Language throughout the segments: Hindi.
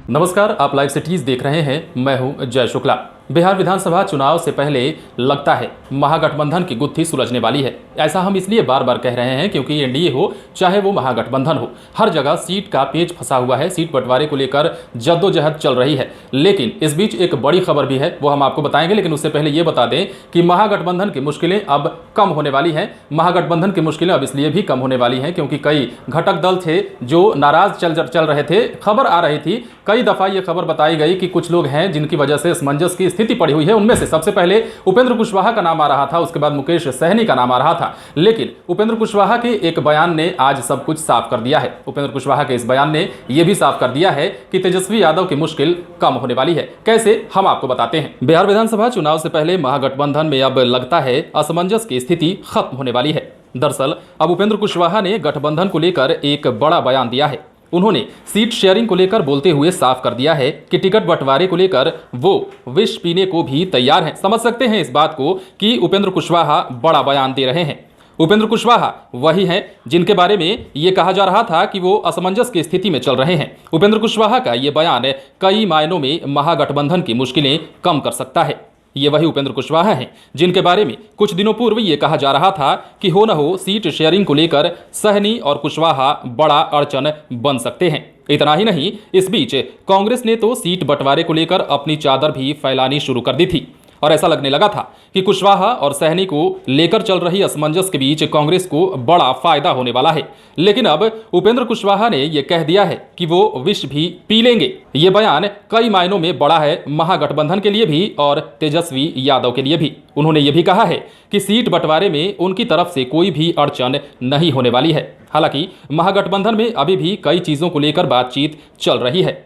नमस्कार, आप लाइव सिटीज देख रहे हैं। मैं हूं जय शुक्ला। बिहार विधानसभा चुनाव से पहले लगता है महागठबंधन की गुत्थी सुलझने वाली है। ऐसा हम इसलिए बार बार कह रहे हैं क्योंकि एनडीए हो चाहे वो महागठबंधन हो, हर जगह सीट का पेच फंसा हुआ है। सीट बंटवारे को लेकर जद्दोजहद चल रही है। लेकिन इस बीच एक बड़ी खबर भी है, वो हम आपको बताएंगे। लेकिन उससे पहले ये बता दें कि महागठबंधन की मुश्किलें अब कम होने वाली हैं। महागठबंधन की मुश्किलें अब इसलिए भी कम होने वाली हैं क्योंकि कई घटक दल थे जो नाराज चल रहे थे। खबर आ रही थी, कई दफा ये खबर बताई गई कि कुछ लोग हैं जिनकी वजह से असमंजस की स्थिति पड़ी हुई है। उनमें से सबसे पहले उपेंद्र कुशवाहा का नाम आ रहा था, उसके बाद मुकेश सहनी का नाम आ रहा था। लेकिन उपेंद्र कुशवाहा के एक बयान ने आज सब कुछ साफ कर दिया है। उपेंद्र कुशवाहा के इस बयान ने यह भी साफ कर दिया है कि तेजस्वी यादव की मुश्किल कम होने वाली है। कैसे, हम आपको बताते हैं। बिहार विधानसभा चुनाव से पहले महागठबंधन में अब लगता है असमंजस की स्थिति खत्म होने वाली है। दरअसल अब उपेंद्र कुशवाहा ने गठबंधन को लेकर एक बड़ा बयान दिया है। उन्होंने सीट शेयरिंग को लेकर बोलते हुए साफ कर दिया है कि टिकट बंटवारे को लेकर वो विष पीने को भी तैयार हैं। समझ सकते हैं इस बात को कि उपेंद्र कुशवाहा बड़ा बयान दे रहे हैं। उपेंद्र कुशवाहा वही हैं जिनके बारे में ये कहा जा रहा था कि वो असमंजस की स्थिति में चल रहे हैं। उपेंद्र कुशवाहा का ये बयान कई मायनों में महागठबंधन की मुश्किलें कम कर सकता है। ये वही उपेंद्र कुशवाहा हैं जिनके बारे में कुछ दिनों पूर्व ये कहा जा रहा था कि हो न हो सीट शेयरिंग को लेकर सहनी और कुशवाहा बड़ा अड़चन बन सकते हैं। इतना ही नहीं, इस बीच कांग्रेस ने तो सीट बंटवारे को लेकर अपनी चादर भी फैलानी शुरू कर दी थी और ऐसा लगने लगा था कि कुशवाहा और सहनी को लेकर चल रही असमंजस के बीच कांग्रेस को बड़ा फायदा होने वाला है। लेकिन अब उपेंद्र कुशवाहा ने यह कह दिया है कि वो विष भी पी लेंगे। ये बयान कई मायनों में बड़ा है, महागठबंधन के लिए भी और तेजस्वी यादव के लिए भी। उन्होंने ये भी कहा है कि सीट बंटवारे में उनकी तरफ से कोई भी अड़चन नहीं होने वाली है। हालांकि महागठबंधन में अभी भी कई चीजों को लेकर बातचीत चल रही है।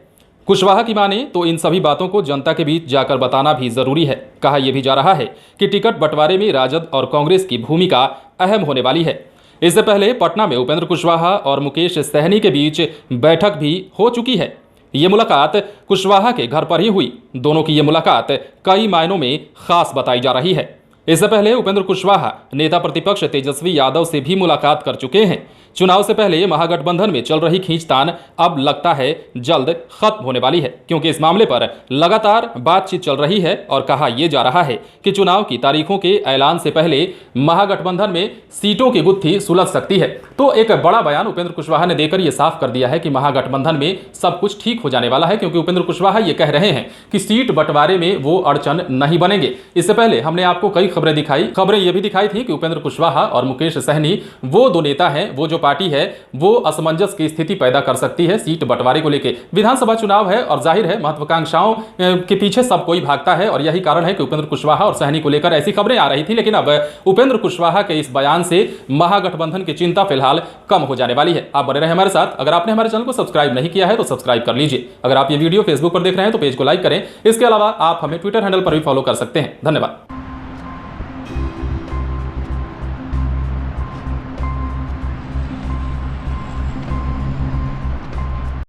कुशवाहा की माने तो इन सभी बातों को जनता के बीच जाकर बताना भी जरूरी है। कहा यह भी जा रहा है कि टिकट बंटवारे में राजद और कांग्रेस की भूमिका अहम होने वाली है। इससे पहले पटना में उपेंद्र कुशवाहा और मुकेश सहनी के बीच बैठक भी हो चुकी है। ये मुलाकात कुशवाहा के घर पर ही हुई। दोनों की ये मुलाकात कई मायनों में खास बताई जा रही है। इससे पहले उपेंद्र कुशवाहा नेता प्रतिपक्ष तेजस्वी यादव से भी मुलाकात कर चुके हैं। चुनाव से पहले महागठबंधन में चल रही खींचतान अब लगता है जल्द खत्म होने वाली है क्योंकि इस मामले पर लगातार बातचीत चल रही है और कहा यह जा रहा है कि चुनाव की तारीखों के ऐलान से पहले महागठबंधन में सीटों की गुत्थी सुलझ सकती है। तो एक बड़ा बयान उपेंद्र कुशवाहा ने देकर यह साफ कर दिया है कि महागठबंधन में सब कुछ ठीक हो जाने वाला है क्योंकि उपेंद्र कुशवाहा ये कह रहे हैं कि सीट बंटवारे में वो अड़चन नहीं बनेंगे। इससे पहले हमने आपको कई खबरें दिखाई। खबरें यह भी दिखाई थी कि उपेंद्र कुशवाहा और मुकेश सहनी वो दो नेता हैं, वो जो पार्टी है वो असमंजस की स्थिति पैदा कर सकती है सीट बंटवारे को लेकर। विधानसभा चुनाव है और जाहिर है महत्वाकांक्षाओं के पीछे सब कोई भागता है और यही कारण है कि उपेंद्र कुशवाहा और सहनी को लेकर ऐसी खबरें आ रही थी। लेकिन अब उपेंद्र कुशवाहा के इस बयान से महागठबंधन की चिंता फिलहाल कम हो जाने वाली है। आप बने रहे हमारे साथ। अगर आपने हमारे चैनल को सब्सक्राइब नहीं किया है तो सब्सक्राइब कर लीजिए। अगर आप ये वीडियो फेसबुक पर देख रहे हैं तो पेज को लाइक करें। इसके अलावा आप हमें ट्विटर हैंडल पर भी फॉलो कर सकते हैं। धन्यवाद।